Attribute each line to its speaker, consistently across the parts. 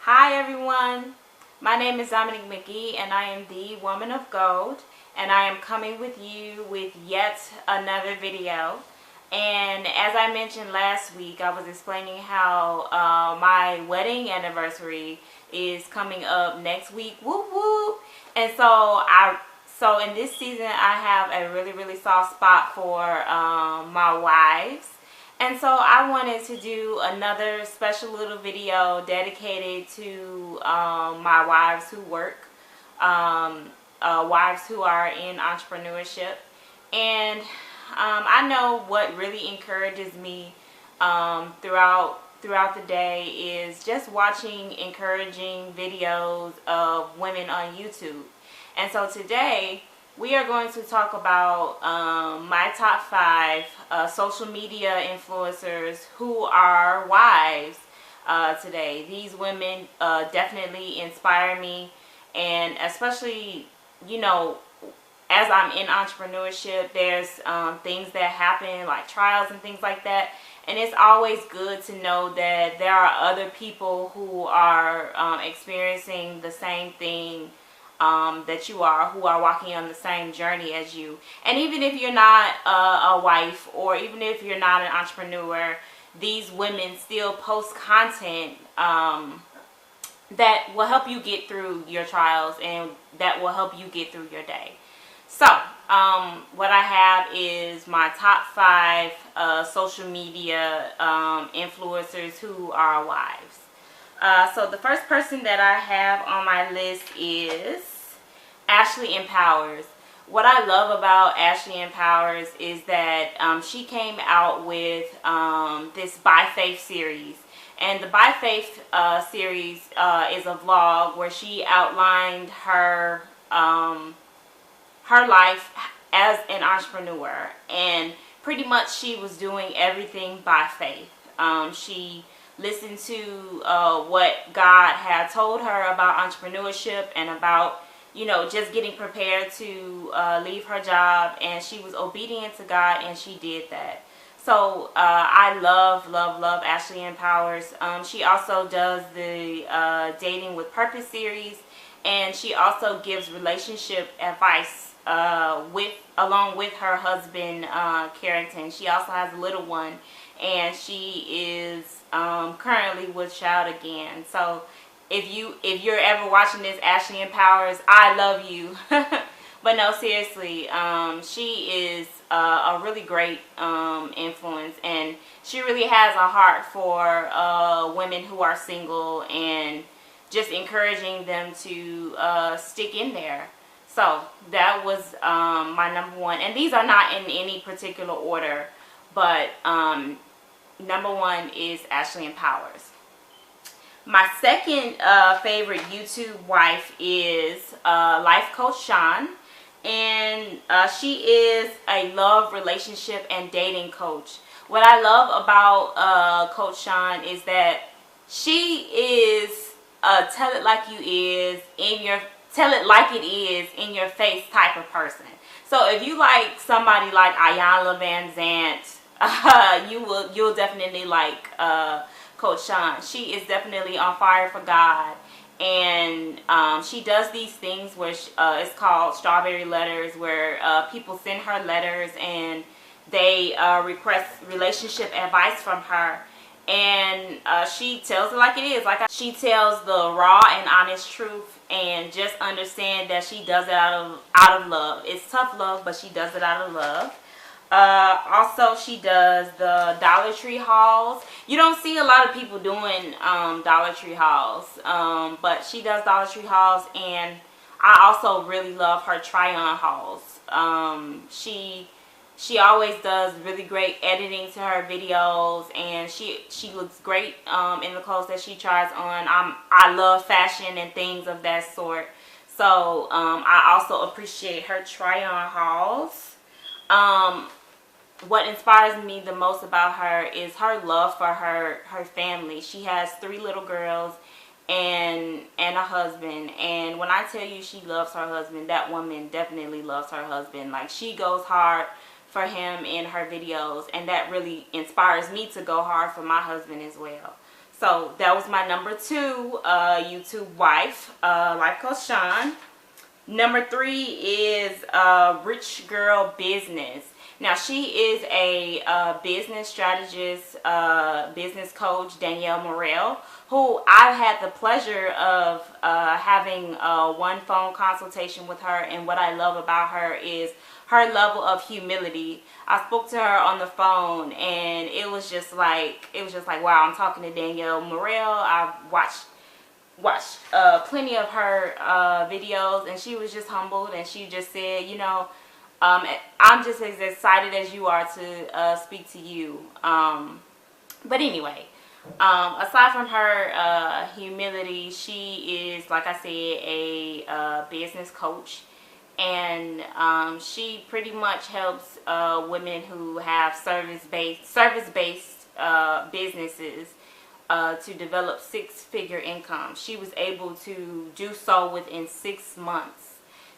Speaker 1: Hi everyone, my name is Dominique McGee and I am the Woman of Gold, and I am coming with you with yet another video. And as I mentioned last week, I was explaining how my wedding anniversary is coming up next week. Whoop whoop. And so in this season I have a really soft spot for my wives. And so I wanted to do another special little video dedicated to my wives who work, wives who are in entrepreneurship. And I know what really encourages me throughout the day is just watching encouraging videos of women on YouTube. And so today we are going to talk about my top 5 social media influencers who are wives today. These women definitely inspire me, and especially, you know, as I'm in entrepreneurship, there's things that happen like trials and things like that. And it's always good to know that there are other people who are experiencing the same thing that you are, who are walking on the same journey as you. And even if you're not a wife, or even if you're not an entrepreneur, these women still post content that will help you get through your trials and that will help you get through your day. So what I have is my top 5 social media influencers who are wives. So the first person that I have on my list is Ashley Empowers. What I love about Ashley Empowers is that she came out with this By Faith series. And the By Faith series is a vlog where she outlined her life as an entrepreneur. And pretty much she was doing everything by faith. She listened to what God had told her about entrepreneurship and about, you know, just getting prepared to leave her job, and she was obedient to God and she did that. So I love Ashley Empowers. She also does the Dating with Purpose series, and she also gives relationship advice along with her husband Carrington. She also has a little one, and she is currently with child again. So if you're ever watching this, Ashley Empowers, I love you. But no, seriously, she is a really great influence, and she really has a heart for women who are single and just encouraging them to stick in there. So that was my number 1, and these are not in any particular order, but number 1 is Ashley Empowers. My second favorite YouTube wife is Life Coach Shawn, and she is a love, relationship, and dating coach. What I love about Coach Shawn is that she is tell it like you is tell it like it is in your face type of person. So if you like somebody like Iyanla Vanzant, you'll definitely like Coach Shawn. She is definitely on fire for God, and she does these things where it's called strawberry letters, where people send her letters and they request relationship advice from her, and she tells it like it is. She tells the raw and honest truth, and just understand that she does it out of love. It's tough love, but she does it out of love. Also, she does the Dollar Tree hauls. You don't see a lot of people doing Dollar Tree hauls, but she does Dollar Tree hauls, and I also really love her try-on hauls. She always does really great editing to her videos, and she looks great in the clothes that she tries on. I love fashion and things of that sort, so I also appreciate her try-on hauls. What inspires me the most about her is her love for her family. She has 3 little girls and a husband, and when I tell you she loves her husband, that woman definitely loves her husband. Like, she goes hard for him in her videos, and that really inspires me to go hard for my husband as well. So that was my number 2 YouTube wife, Life Coach Shawn. Number 3 is Rich Girl Business. Now, she is a business strategist, business coach, Danielle Morrell, who I've had the pleasure of having one phone consultation with her. And what I love about her is her level of humility. I spoke to her on the phone, and it was just like, wow, I'm talking to Danielle Morrell. I've watched plenty of her videos, and she was just humbled, and she just said, you know, I'm just as excited as you are to speak to you. But anyway, aside from her humility, she is, like I said, a business coach, and she pretty much helps women who have service-based businesses to develop 6-figure income. She was able to do so within 6 months.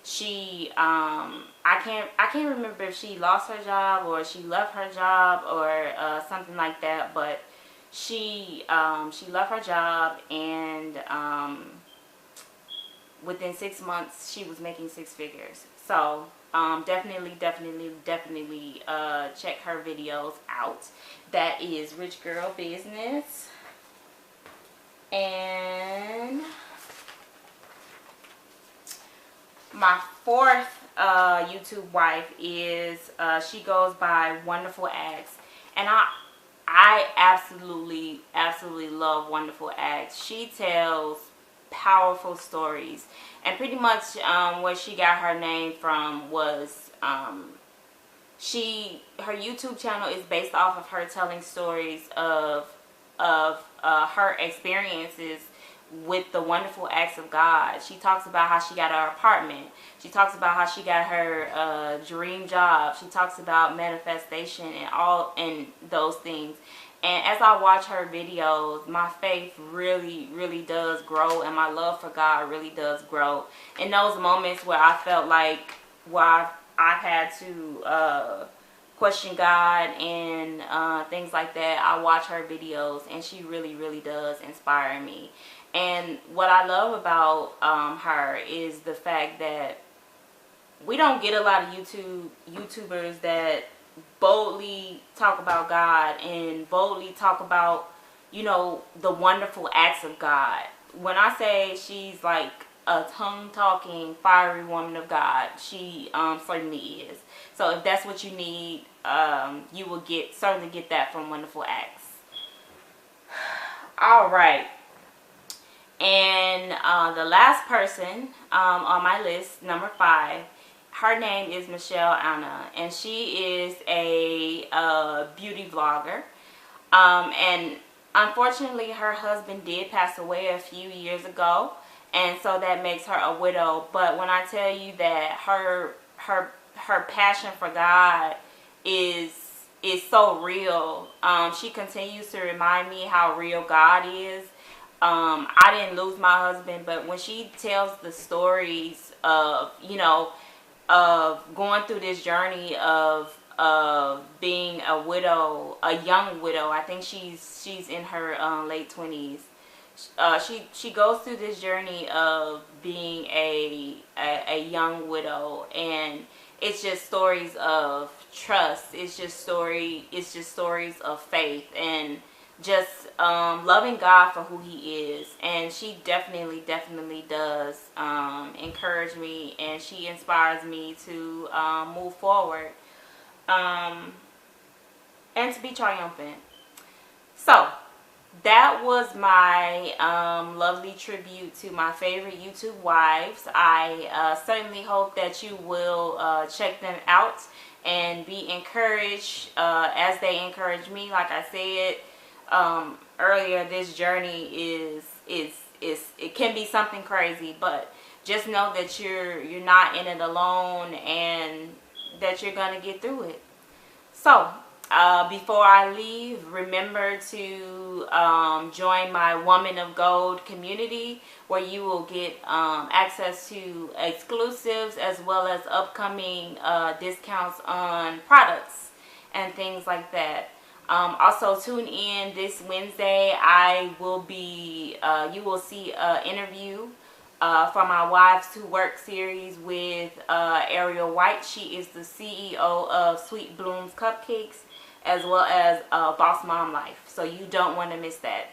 Speaker 1: She I can't remember if she lost her job or she left her job or something like that, but she left her job, and within 6 months she was making 6 figures. So definitely check her videos out. That is Rich Girl Business. And my 4th YouTube wife is she goes by Wonderful Acts, and I absolutely love Wonderful Acts. She tells powerful stories, and pretty much where she got her name from was her YouTube channel is based off of her telling stories of her experiences with the wonderful acts of God. She talks about how she got her apartment. She talks about how she got her dream job. She talks about manifestation and all and those things. And as I watch her videos, my faith really does grow, and my love for God really does grow. In those moments where I felt like I've had to question God and things like that, I watch her videos, and she really does inspire me. And what I love about her is the fact that we don't get a lot of YouTubers that boldly talk about God and boldly talk about, you know, the wonderful acts of God. When I say she's like a tongue-talking, fiery woman of God, she certainly is. So if that's what you need, you will certainly get that from Wonderful Acts. All right. And the last person on my list, number 5, her name is Michelle Anna, and she is a beauty vlogger. And unfortunately, her husband did pass away a few years ago, and so that makes her a widow. But when I tell you that her passion for God is so real, she continues to remind me how real God is. I didn't lose my husband, but when she tells the stories of, you know, of going through this journey of being a widow, a young widow. I think she's in her late 20s. She goes through this journey of being a young widow, and it's just stories of trust. It's just stories of faith, and just loving God for who He is. And she definitely does encourage me, and she inspires me to move forward and to be triumphant. So that was my lovely tribute to my favorite YouTube wives. I certainly hope that you will check them out and be encouraged as they encourage me. Like I said earlier, this journey is it can be something crazy, but just know that you're not in it alone, and that you're gonna get through it. So before I leave, remember to join my Woman of Gold community, where you will get access to exclusives as well as upcoming discounts on products and things like that. Also tune in this Wednesday. I will be, you will see an interview from our Wives to Work series with Ariel White. She is the CEO of Sweet Blooms Cupcakes, as well as Boss Mom Life. So you don't want to miss that.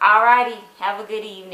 Speaker 1: Alrighty, have a good evening.